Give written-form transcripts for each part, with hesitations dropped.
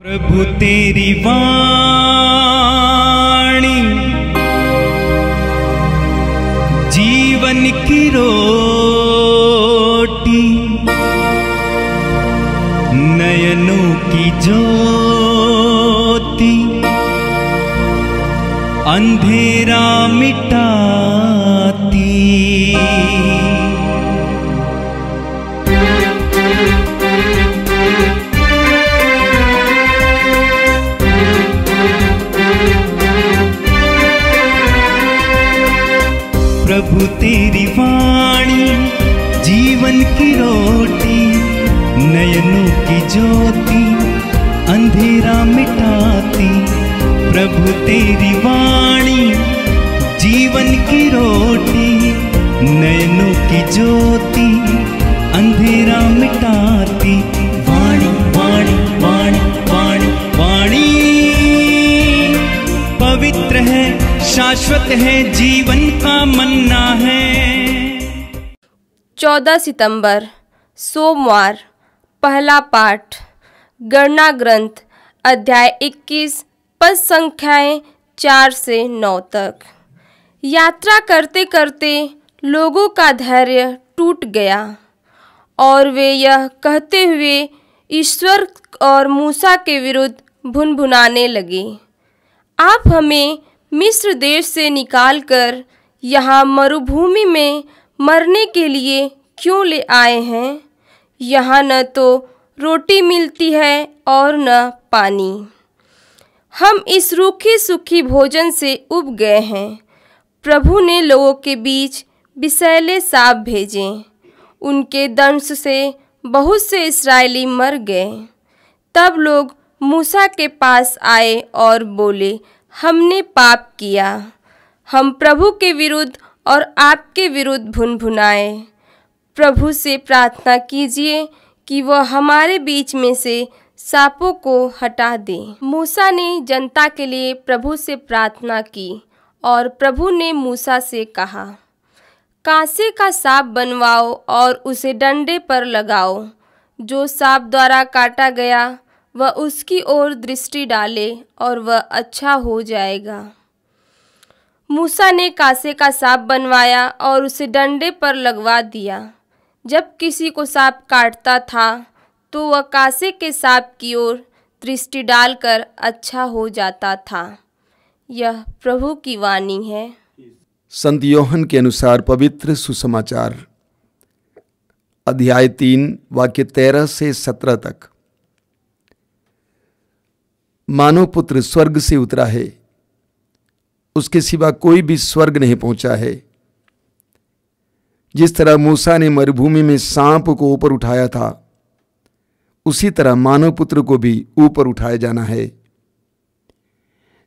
प्रभु तेरी वाणी जीवन की रोटी, नयनों की ज्योति, अंधेरा मिटाती। प्रभु तेरी वाणी जीवन की रोटी, नयनों की ज्योति, अंधेरा मिटाती। प्रभु तेरी वाणी जीवन की रोटी, नयनों की ज्योति, अंधेरा मिटाती। वाणी वाणी वाणी वाणी वाणी पवित्र है, शाश्वत है, जीवन का मन्ना है। 14 सितंबर सोमवार। पहला पाठ गणना ग्रंथ अध्याय 21 पद संख्याएं 4 से 9 तक। यात्रा करते करते लोगों का धैर्य टूट गया और वे यह कहते हुए ईश्वर और मूसा के विरुद्ध भुनभुनाने लगे, आप हमें मिस्र देश से निकालकर यहाँ मरुभूमि में मरने के लिए क्यों ले आए हैं? यहाँ न तो रोटी मिलती है और न पानी। हम इस रूखी सूखी भोजन से उब गए हैं। प्रभु ने लोगों के बीच विषैले सांप भेजे, उनके दंश से बहुत से इस्राएली मर गए। तब लोग मूसा के पास आए और बोले, हमने पाप किया, हम प्रभु के विरुद्ध और आपके विरुद्ध भुनभुनाए। प्रभु से प्रार्थना कीजिए कि वह हमारे बीच में से सांपों को हटा दे। मूसा ने जनता के लिए प्रभु से प्रार्थना की और प्रभु ने मूसा से कहा, कांसे का सांप बनवाओ और उसे डंडे पर लगाओ। जो सांप द्वारा काटा गया वह उसकी ओर दृष्टि डाले और वह अच्छा हो जाएगा। मूसा ने कांसे का सांप बनवाया और उसे डंडे पर लगवा दिया। जब किसी को सांप काटता था तो वह कांसे के सांप की ओर दृष्टि डालकर अच्छा हो जाता था। यह प्रभु की वाणी है। संत योहन के अनुसार पवित्र सुसमाचार अध्याय 3 वाक्य 13 से 17 तक। मानव पुत्र स्वर्ग से उतरा है, उसके सिवा कोई भी स्वर्ग नहीं पहुंचा है। जिस तरह मूसा ने मरुभूमि में सांप को ऊपर उठाया था, उसी तरह मानव पुत्र को भी ऊपर उठाया जाना है,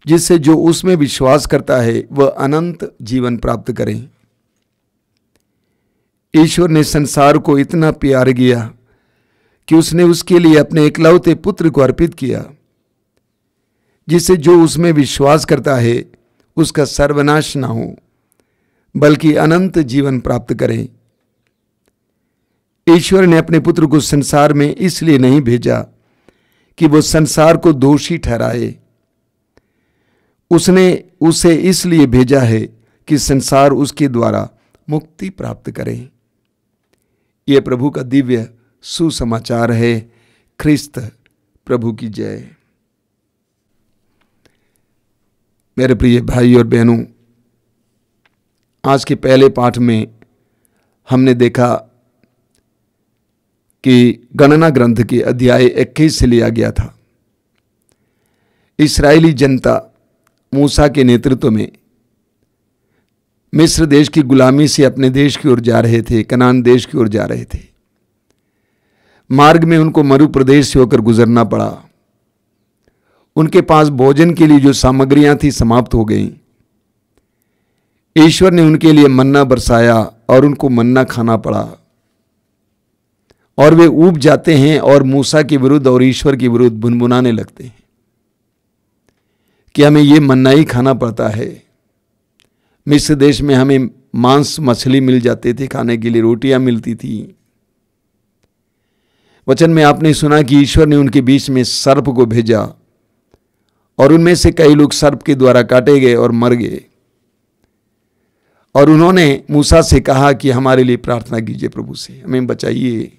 जिससे जो उसमें विश्वास करता है वह अनंत जीवन प्राप्त करे। ईश्वर ने संसार को इतना प्यार किया कि उसने उसके लिए अपने एकलौते पुत्र को अर्पित किया, जिससे जो उसमें विश्वास करता है उसका सर्वनाश ना हो बल्कि अनंत जीवन प्राप्त करें। ईश्वर ने अपने पुत्र को संसार में इसलिए नहीं भेजा कि वो संसार को दोषी ठहराए, उसने उसे इसलिए भेजा है कि संसार उसके द्वारा मुक्ति प्राप्त करे। यह प्रभु का दिव्य सुसमाचार है। ख्रिस्त प्रभु की जय। मेरे प्रिय भाई और बहनों, आज के पहले पाठ में हमने देखा कि गणना ग्रंथ के अध्याय 21 से लिया गया था। इस्राएली जनता मूसा के नेतृत्व में मिस्र देश की गुलामी से अपने देश की ओर जा रहे थे, कनान देश की ओर जा रहे थे। मार्ग में उनको मरु प्रदेश से होकर गुजरना पड़ा। उनके पास भोजन के लिए जो सामग्रियां थी समाप्त हो गईं। ईश्वर ने उनके लिए मन्ना बरसाया और उनको मन्ना खाना पड़ा, और वे ऊब जाते हैं और मूसा के विरुद्ध और ईश्वर के विरुद्ध भुनभुनाने लगते हैं कि हमें ये मन्ना ही खाना पड़ता है। मिस्र देश में हमें मांस मछली मिल जाते थे, खाने के लिए रोटियां मिलती थी। वचन में आपने सुना कि ईश्वर ने उनके बीच में सर्प को भेजा और उनमें से कई लोग सर्प के द्वारा काटे गए और मर गए। और उन्होंने मूसा से कहा कि हमारे लिए प्रार्थना कीजिए, प्रभु से हमें बचाइए।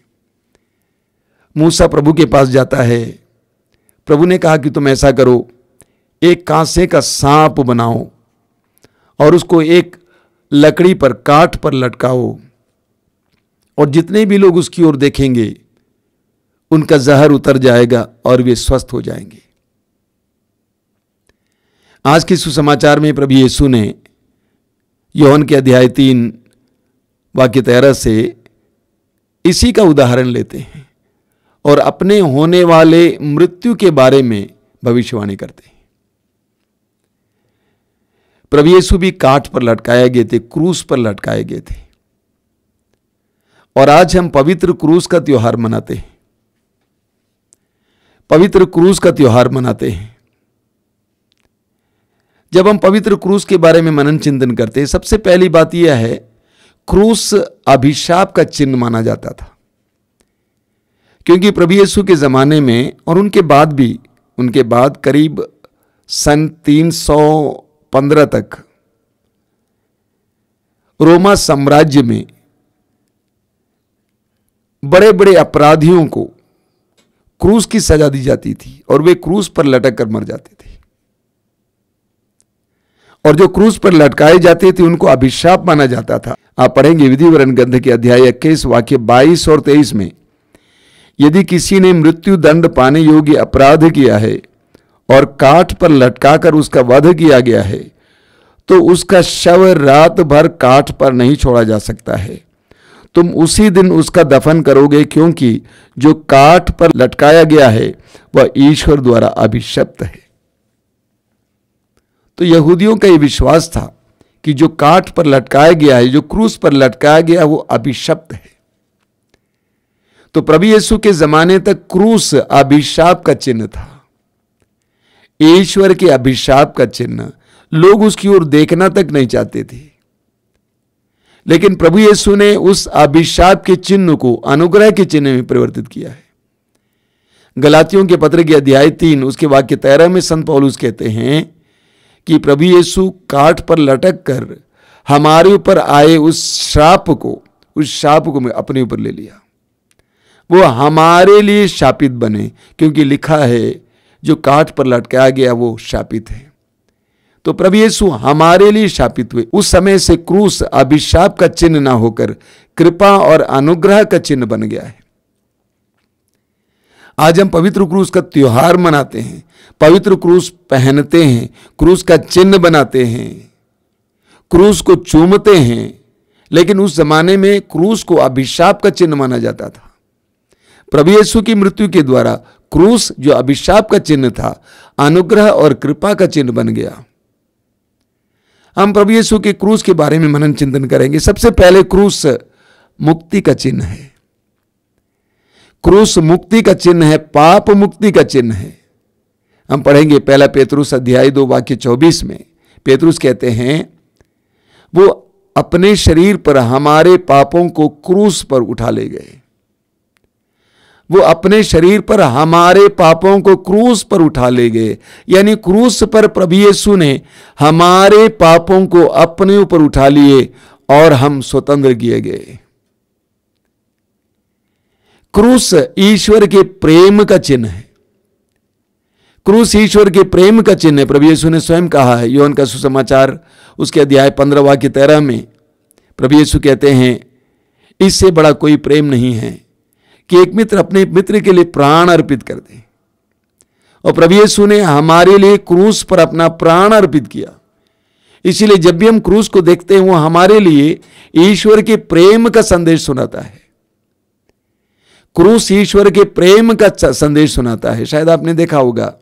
मूसा प्रभु के पास जाता है। प्रभु ने कहा कि तुम ऐसा करो, एक कांसे का सांप बनाओ और उसको एक लकड़ी पर, काठ पर लटकाओ, और जितने भी लोग उसकी ओर देखेंगे उनका जहर उतर जाएगा और वे स्वस्थ हो जाएंगे। आज के सुसमाचार में प्रभु यीशु ने योहन के अध्याय 3 वाक्य 13 से इसी का उदाहरण लेते हैं और अपने होने वाले मृत्यु के बारे में भविष्यवाणी करते हैं। प्रभु यीशु भी काठ पर लटकाए गए थे, क्रूस पर लटकाए गए थे, और आज हम पवित्र क्रूस का त्योहार मनाते हैं। पवित्र क्रूस का त्योहार मनाते हैं। जब हम पवित्र क्रूस के बारे में मनन चिंतन करते हैं, सबसे पहली बात यह है, क्रूस अभिशाप का चिन्ह माना जाता था, क्योंकि प्रभु यीशु के जमाने में और उनके बाद भी, उनके बाद करीब सन 315 तक रोमा साम्राज्य में बड़े बड़े अपराधियों को क्रूस की सजा दी जाती थी और वे क्रूस पर लटक कर मर जाते थे। और जो क्रूस पर लटकाए जाते थे उनको अभिशाप माना जाता था। आप पढ़ेंगे विधिवरण ग्रंथ के अध्याय 21 वाक्य 22 और 23 में, यदि किसी ने मृत्यु दंड पाने योग्य अपराध किया है और काठ पर लटकाकर उसका वध किया गया है, तो उसका शव रात भर काठ पर नहीं छोड़ा जा सकता है। तुम उसी दिन उसका दफन करोगे, क्योंकि जो काठ पर लटकाया गया है वह ईश्वर द्वारा अभिशप्त है। तो यहूदियों का यह विश्वास था कि जो काठ पर लटकाया गया है, जो क्रूस पर लटकाया गया, वो अभिशप्त है। तो प्रभु यीशु के जमाने तक क्रूस अभिशाप का चिन्ह था, ईश्वर के अभिशाप का चिन्ह। लोग उसकी ओर देखना तक नहीं चाहते थे, लेकिन प्रभु यीशु ने उस अभिशाप के चिन्ह को अनुग्रह के चिन्ह में परिवर्तित किया है। गलातियों के पत्र के अध्याय 3 उसके वाक्य 13 में संत पौलुस कहते हैं कि प्रभु यीशु काठ पर लटक कर हमारे ऊपर आए उस शाप को मैं अपने ऊपर ले लिया। वो हमारे लिए शापित बने, क्योंकि लिखा है जो काठ पर लटकाया गया वो शापित है। तो प्रभु यीशु हमारे लिए शापित हुए। उस समय से क्रूस अभिशाप का चिन्ह ना होकर कृपा और अनुग्रह का चिन्ह बन गया है। आज हम पवित्र क्रूस का त्योहार मनाते हैं, पवित्र क्रूस पहनते हैं, क्रूस का चिन्ह बनाते हैं, क्रूस को चूमते हैं, लेकिन उस जमाने में क्रूस को अभिशाप का चिन्ह माना जाता था। प्रभु यीशु की मृत्यु के द्वारा क्रूस जो अभिशाप का चिन्ह था, अनुग्रह और कृपा का चिन्ह बन गया। हम प्रभु यीशु के क्रूस के बारे में मनन चिंतन करेंगे। सबसे पहले क्रूस मुक्ति का चिन्ह है। क्रूस मुक्ति का चिन्ह है, पाप मुक्ति का चिन्ह है। हम पढ़ेंगे 1 पेतरुस अध्याय 2 वाक्य 24 में। पेतरुस कहते हैं, वो अपने शरीर पर हमारे पापों को क्रूस पर उठा ले गए। वो अपने शरीर पर हमारे पापों को क्रूस पर उठा ले गए, यानी क्रूस पर प्रभु यीशु ने हमारे पापों को अपने ऊपर उठा लिए और हम स्वतंत्र किए गए। क्रूस ईश्वर के प्रेम का चिन्ह है। क्रूस ईश्वर के प्रेम का चिन्ह है। प्रभु यीशु ने स्वयं कहा है, योहन का सुसमाचार उसके अध्याय 15 वाक्य 13 में प्रभु यीशु कहते हैं, इससे बड़ा कोई प्रेम नहीं है कि एक मित्र अपने मित्र के लिए प्राण अर्पित कर दे। और प्रभु यीशु ने हमारे लिए क्रूस पर अपना प्राण अर्पित किया। इसीलिए जब भी हम क्रूस को देखते हैं, वो हमारे लिए ईश्वर के प्रेम का संदेश सुनाता है। क्रूस ईश्वर के प्रेम का संदेश सुनाता है। शायद आपने देखा होगा,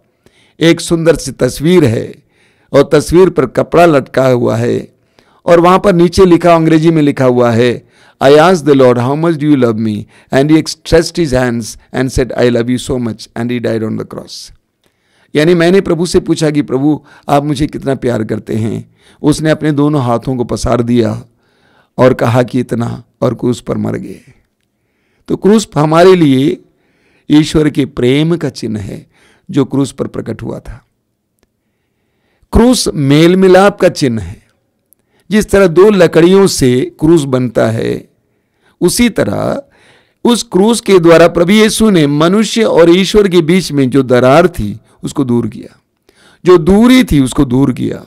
एक सुंदर सी तस्वीर है और तस्वीर पर कपड़ा लटका हुआ है और वहां पर नीचे लिखा, अंग्रेजी में लिखा हुआ है, I asked the Lord, how much do you love me? And he stretched his hands and said, I love you so much. And he died on the cross. यानी मैंने प्रभु से पूछा कि प्रभु आप मुझे कितना प्यार करते हैं। उसने अपने दोनों हाथों को पसार दिया और कहा कि इतना, और क्रूस पर मर गए। तो क्रूस हमारे लिए ईश्वर के प्रेम का चिन्ह है जो क्रूस पर प्रकट हुआ था। क्रूस मेल मिलाप का चिन्ह है। जिस तरह दो लकड़ियों से क्रूस बनता है, उसी तरह उस क्रूस के द्वारा प्रभु यीशु ने मनुष्य और ईश्वर के बीच में जो दरार थी उसको दूर किया, जो दूरी थी उसको दूर किया।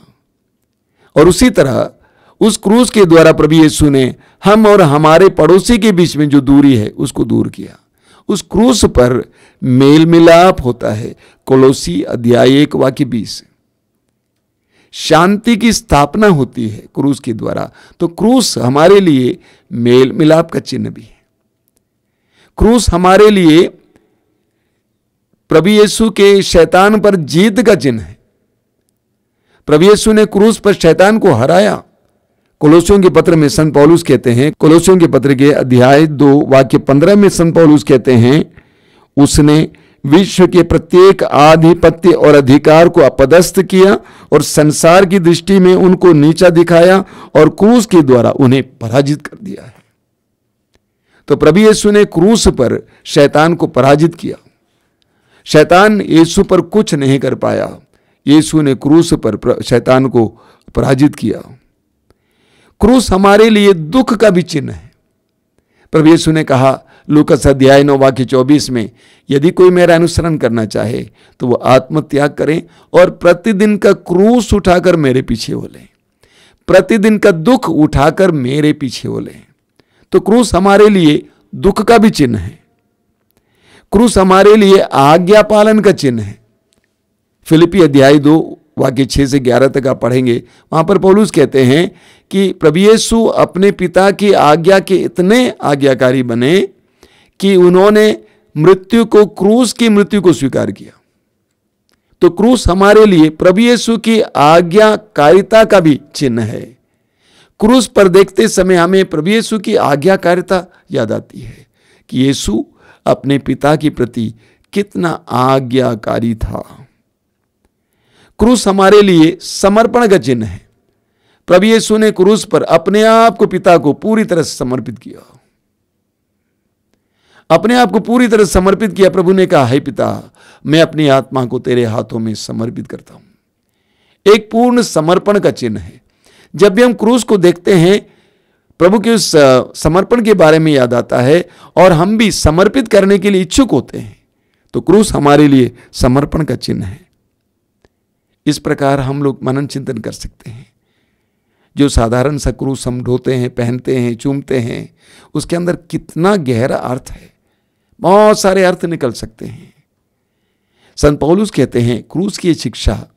और उसी तरह उस क्रूस के द्वारा प्रभु यीशु ने हम और हमारे पड़ोसी के बीच में जो दूरी है उसको दूर किया। उस क्रूस पर मेल मिलाप होता है। कोलोसी अध्याय 1 वाक्य 20। शांति की स्थापना होती है क्रूस के द्वारा। तो क्रूस हमारे लिए मेल मिलाप का चिन्ह भी है। क्रूस हमारे लिए प्रभु यीशु के शैतान पर जीत का चिन्ह है। प्रभु यीशु ने क्रूस पर शैतान को हराया। कोलोसियों के पत्र में संत पौलुस कहते हैं, कोलोसियों के पत्र के अध्याय 2 वाक्य 15 में संत पौलुस कहते हैं, उसने विश्व के प्रत्येक आधिपत्य और अधिकार को अपदस्थ किया और संसार की दृष्टि में उनको नीचा दिखाया और क्रूस के द्वारा उन्हें पराजित कर दिया है। तो प्रभु यीशु ने क्रूस पर शैतान को पराजित किया। शैतान यीशु पर कुछ नहीं कर पाया। यीशु ने क्रूस पर शैतान को पराजित किया। क्रूस हमारे लिए दुख का भी चिन्ह है। प्रभु यीशु ने कहा लूकास अध्याय 9 वाक्य 24 में, यदि कोई मेरा अनुसरण करना चाहे तो वो आत्मत्याग करें और प्रतिदिन का क्रूस उठाकर मेरे पीछे हो लें। प्रतिदिन का दुख उठाकर मेरे पीछे हो लें। तो क्रूस हमारे लिए दुख का भी चिन्ह है। क्रूस हमारे लिए आज्ञा पालन का चिन्ह है। फिलिपी अध्याय 2 वाक्य 6 से 11 तक आप पढ़ेंगे। वहां पर पौलुस कहते हैं कि प्रभु यीशु अपने पिता की आज्ञा के इतने आज्ञाकारी बने कि उन्होंने मृत्यु को, क्रूस की मृत्यु को स्वीकार किया। तो क्रूस हमारे लिए प्रभु यीशु की आज्ञाकारिता का भी चिन्ह है। क्रूस पर देखते समय हमें प्रभु यीशु की आज्ञाकारिता याद आती है कि यीशु अपने पिता के प्रति कितना आज्ञाकारी था। क्रूस हमारे लिए समर्पण का चिन्ह है। प्रभु यीशु ने क्रूस पर अपने आप को पिता को पूरी तरह से समर्पित किया। अपने आप को पूरी तरह समर्पित किया। प्रभु ने कहा, हे पिता, मैं अपनी आत्मा को तेरे हाथों में समर्पित करता हूं। एक पूर्ण समर्पण का चिन्ह है। जब भी हम क्रूस को देखते हैं, प्रभु के उस समर्पण के बारे में याद आता है और हम भी समर्पित करने के लिए इच्छुक होते हैं। तो क्रूस हमारे लिए समर्पण का चिन्ह है। इस प्रकार हम लोग मनन चिंतन कर सकते हैं। जो साधारण सा क्रूस हम ढोते हैं, पहनते हैं, चूमते हैं, उसके अंदर कितना गहरा अर्थ है। बहुत सारे अर्थ निकल सकते हैं। संत पौलुस कहते हैं, क्रूस की शिक्षा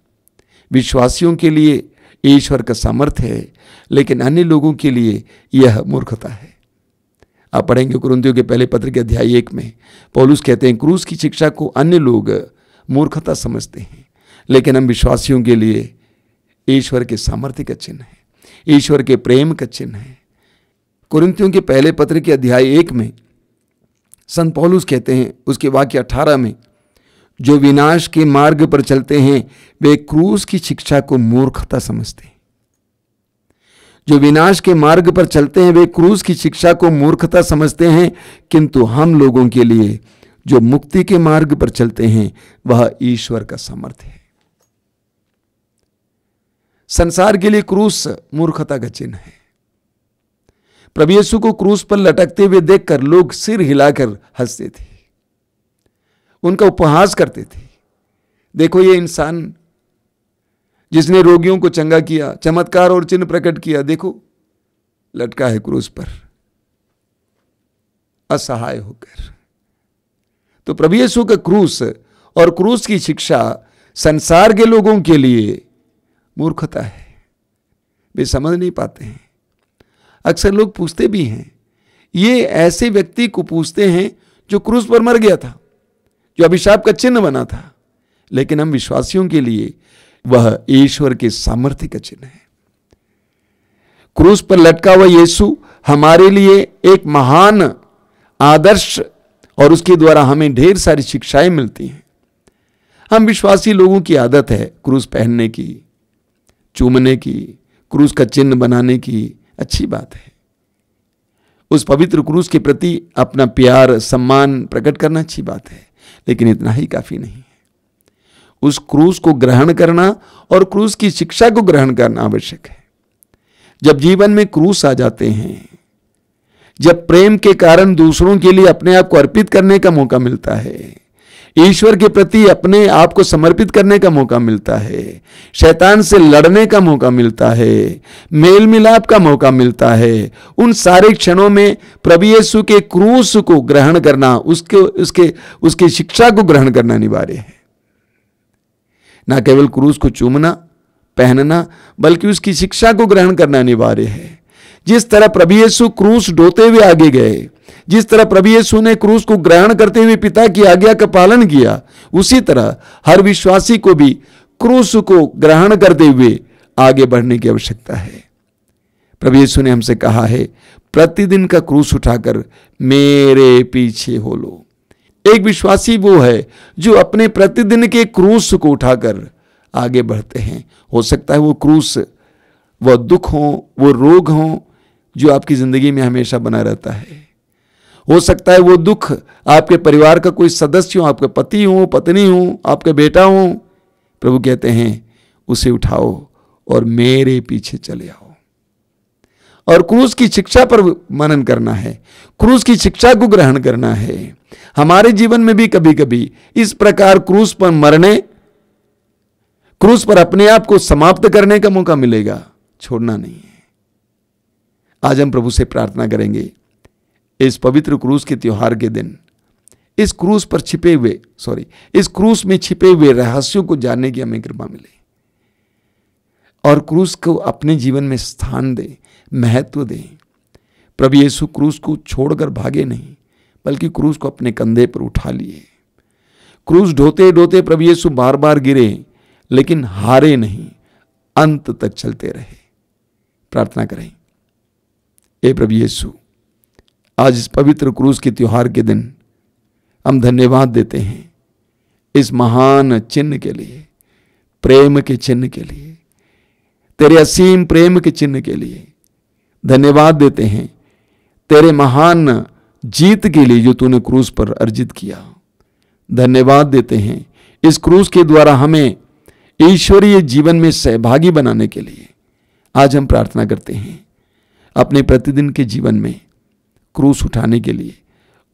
विश्वासियों के लिए ईश्वर का सामर्थ्य है, लेकिन अन्य लोगों के लिए यह मूर्खता है। आप पढ़ेंगे कुरिन्थियों के पहले पत्र के अध्याय 1 में पौलुस कहते हैं, क्रूस की शिक्षा को अन्य लोग मूर्खता समझते हैं, लेकिन हम विश्वासियों के लिए ईश्वर के सामर्थ्य का चिन्ह है, ईश्वर के प्रेम का चिन्ह है। कुरिन्थियों के पहले पत्र के अध्याय 1 में संत पौलुस कहते हैं, उसके वाक्य 18 में, जो विनाश के मार्ग पर चलते हैं वे क्रूस की शिक्षा को मूर्खता समझते हैं। जो विनाश के मार्ग पर चलते हैं वे क्रूस की शिक्षा को मूर्खता समझते हैं, किंतु हम लोगों के लिए जो मुक्ति के मार्ग पर चलते हैं वह ईश्वर का सामर्थ्य है। संसार के लिए क्रूस मूर्खता का चिन्ह है। प्रभु यीशु को क्रूस पर लटकते हुए देखकर लोग सिर हिलाकर हंसते थे, उनका उपहास करते थे। देखो ये इंसान जिसने रोगियों को चंगा किया, चमत्कार और चिन्ह प्रकट किया, देखो लटका है क्रूस पर असहाय होकर। तो प्रभु यीशु का क्रूस और क्रूस की शिक्षा संसार के लोगों के लिए मूर्खता है। वे समझ नहीं पाते हैं। अक्सर लोग पूछते भी हैं, ये ऐसे व्यक्ति को पूछते हैं जो क्रूस पर मर गया था, जो अभिशाप का चिन्ह बना था, लेकिन हम विश्वासियों के लिए वह ईश्वर के सामर्थ्य का चिन्ह है। क्रूस पर लटका हुआ यीशु हमारे लिए एक महान आदर्श और उसके द्वारा हमें ढेर सारी शिक्षाएं मिलती हैं। हम विश्वासी लोगों की आदत है क्रूस पहनने की, चूमने की, क्रूस का चिन्ह बनाने की। अच्छी बात है। उस पवित्र क्रूस के प्रति अपना प्यार, सम्मान प्रकट करना अच्छी बात है, लेकिन इतना ही काफी नहीं है। उस क्रूस को ग्रहण करना और क्रूस की शिक्षा को ग्रहण करना आवश्यक है। जब जीवन में क्रूस आ जाते हैं, जब प्रेम के कारण दूसरों के लिए अपने आप को अर्पित करने का मौका मिलता है, ईश्वर के प्रति अपने आप को समर्पित करने का मौका मिलता है, शैतान से लड़ने का मौका मिलता है, मेल मिलाप का मौका मिलता है, उन सारे क्षणों में प्रभु यीशु के क्रूस को ग्रहण करना, उसके शिक्षा को ग्रहण करना अनिवार्य है। ना केवल क्रूस को चूमना पहनना, बल्कि उसकी शिक्षा को ग्रहण करना अनिवार्य है। जिस तरह प्रभु यीशु क्रूस ढोते हुए आगे गए, जिस तरह प्रभु यीशु ने क्रूस को ग्रहण करते हुए पिता की आज्ञा का पालन किया, उसी तरह हर विश्वासी को भी क्रूस को ग्रहण करते हुए आगे बढ़ने की आवश्यकता है। प्रभु यीशु ने हमसे कहा है, प्रतिदिन का क्रूस उठाकर मेरे पीछे हो लो। एक विश्वासी वो है जो अपने प्रतिदिन के क्रूस को उठाकर आगे बढ़ते हैं। हो सकता है वो क्रूस, वो दुख हो, वो रोग हो जो आपकी जिंदगी में हमेशा बना रहता है। हो सकता है वो दुख आपके परिवार का कोई सदस्य हो, आपके पति हो, पत्नी हो, आपके बेटा हो। प्रभु कहते हैं उसे उठाओ और मेरे पीछे चले आओ। और क्रूस की शिक्षा पर मनन करना है, क्रूस की शिक्षा को ग्रहण करना है। हमारे जीवन में भी कभी कभी इस प्रकार क्रूस पर मरने, क्रूस पर अपने आप को समाप्त करने का मौका मिलेगा, छोड़ना नहीं है। आज हम प्रभु से प्रार्थना करेंगे, इस पवित्र क्रूस के त्योहार के दिन इस क्रूस पर छिपे हुए इस क्रूस में छिपे हुए रहस्यों को जानने की हमें कृपा मिले और क्रूस को अपने जीवन में स्थान दे, महत्व दे। प्रभु यीशु क्रूस को छोड़कर भागे नहीं, बल्कि क्रूस को अपने कंधे पर उठा लिए। क्रूस ढोते ढोते प्रभु यीशु बार बार गिरे, लेकिन हारे नहीं, अंत तक चलते रहे। प्रार्थना करें, हे प्रभु यीशु, आज इस पवित्र क्रूस के त्योहार के दिन हम धन्यवाद देते हैं इस महान चिन्ह के लिए, प्रेम के चिन्ह के लिए, तेरे असीम प्रेम के चिन्ह के लिए। धन्यवाद देते हैं तेरे महान जीत के लिए जो तूने क्रूस पर अर्जित किया। धन्यवाद देते हैं इस क्रूस के द्वारा हमें ईश्वरीय जीवन में सहभागी बनाने के लिए। आज हम प्रार्थना करते हैं अपने प्रतिदिन के जीवन में क्रूस उठाने के लिए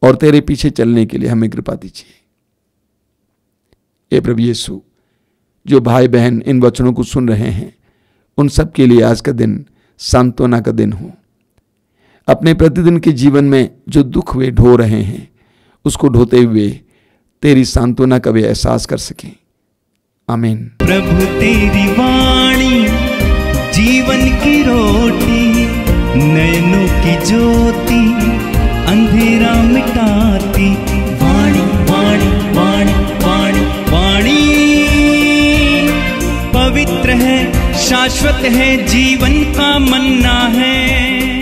और तेरे पीछे चलने के लिए हमें कृपा दीजिए। हे प्रभु यीशु, जो भाई बहन इन वचनों को सुन रहे हैं, उन सब के लिए आज का दिन सांत्वना का दिन हो। अपने प्रतिदिन के जीवन में जो दुख वे ढो रहे हैं, उसको ढोते हुए तेरी सांत्वना का वे एहसास कर सकें। आमीन। प्रभु तेरी वाणी जीवन की रोटी, नयनों की ज्योति अंधेरा मिटाती। वाणी वाणी वाणी वाणी वाणी पवित्र है, शाश्वत है, जीवन का मन्ना है।